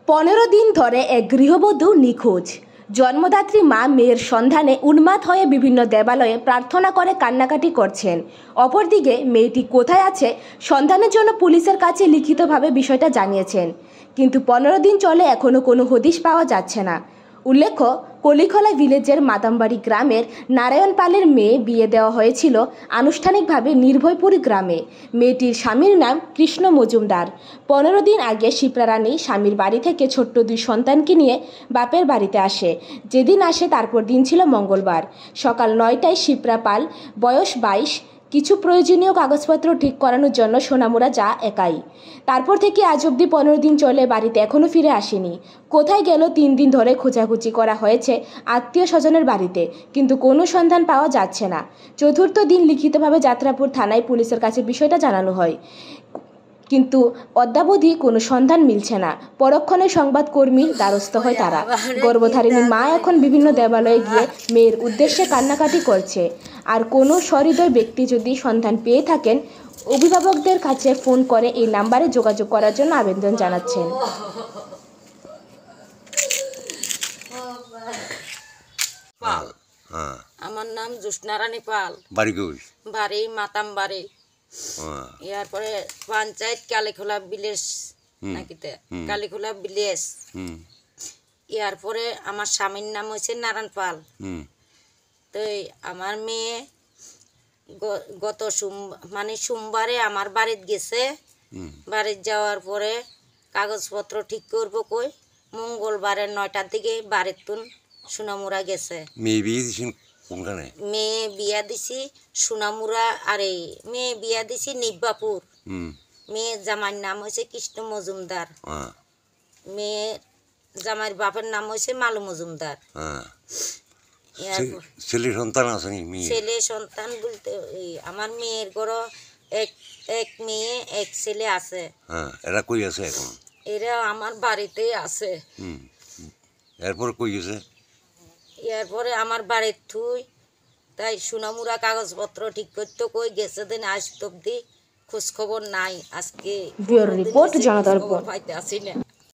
15 দিন ধরে এক গৃহবধূ নিখোঁজ। জন্মদাত্রী মা মেয়ের সন্ধানে উন্মাদ হয়ে বিভিন্ন দেবালয়ে প্রার্থনা করে কান্নাকাটি করছেন। অপরদিকে মেয়েটি কোথায় আছে সন্ধানের জন্য পুলিশের কাছে লিখিতভাবে বিষয়টা জানিয়েছেন, কিন্তু 15 দিন চলে এখনও কোনো হদিশ পাওয়া যাচ্ছে না। উল্লেখ্য, কলিখলা ভিলেজের মাতামবাড়ি গ্রামের নারায়ণ পালের মেয়ে বিয়ে দেওয়া হয়েছিল আনুষ্ঠানিকভাবে নির্ভয়পুর গ্রামে। মেয়েটির স্বামীর নাম কৃষ্ণ মজুমদার। 15 দিন আগে শিপ্রা রানী স্বামীর বাড়ি থেকে ছোট্ট 2 সন্তানকে নিয়ে বাপের বাড়িতে আসে। যেদিন আসে তারপর দিন ছিল মঙ্গলবার। সকাল 9টায় শিপ্রা পাল, বয়স 22, কিছু প্রয়োজনীয় কাগজপত্র ঠিক করানোর জন্য সোনামুড়া যা একাই। তারপর থেকে আজ অবধি 15 দিন চলে বাড়িতে এখনও ফিরে আসেনি। কোথায় গেল 3 দিন ধরে খোঁজাখুঁজি করা হয়েছে আত্মীয় স্বজনের বাড়িতে, কিন্তু কোনো সন্ধান পাওয়া যাচ্ছে না। চতুর্থ দিন লিখিতভাবে যাত্রাপুর থানায় পুলিশের কাছে বিষয়টা জানানো হয়, কিন্তু অদ্যাবধি কোনো সন্ধান মিলছে না। পরক্ষণে সংবাদকর্মীর দ্বারস্থ হয় তারা। গর্ভধারিণী মা এখন বিভিন্ন দেবালয়ে গিয়ে মেয়ের উদ্দেশ্যে কান্নাকাটি করছে। আর কোনো সহৃদয় ব্যক্তি যদি সন্ধান পেয়ে থাকেন, অভিভাবকদের কাছে ফোন করে এই নাম্বারে যোগাযোগ করার জন্য আবেদন জানাচ্ছেন। আমার নাম জ্যোৎস্না রানী পাল, বাড়ি মাতামবাড়ি। এরপরে পঞ্চায়েত কালীখোলা ভিলেজ, নাকিতে কালীখোলা ভিলেজ। এরপরে আমার স্বামীর নাম হয়েছে নারায়ণ পাল। তো আমার মেয়ে গত সোমবারে আমার বাড়িতে গেছে। বাড়িতে যাওয়ার পরে কাগজপত্র ঠিক করবো কই মঙ্গলবারে 9টার দিকে বাড়ির তুন সোনামুড়া গেছে। মেয়ে বিয়া দিছি সোনামুড়া, আরে মেয়ে বিয়া দিছি নিব্বাপুর। মেয়ে জামাইয়ের নাম হয়েছে কৃষ্ণ মজুমদার। মেয়ে জামাইয়ের বাপের নাম হয়েছে মালু মজুমদার। ছেলে সন্তান আছে? ছেলে সন্তান বলতে আমার মেয়ের ঘরে এক মেয়ে এক ছেলে আছে। এরা কই আছে এখন? এরা আমার বাড়িতেই আছে। এরপর কই গেছে? এরপরে আমার বাড়ির থুই তাই সোনামুড়া কাগজপত্র ঠিক করতে কই গেছে দিন আজ অব্দি খোঁজ খবর নাই। আজকে রিপোর্ট জানাতে পাইতে আসি না।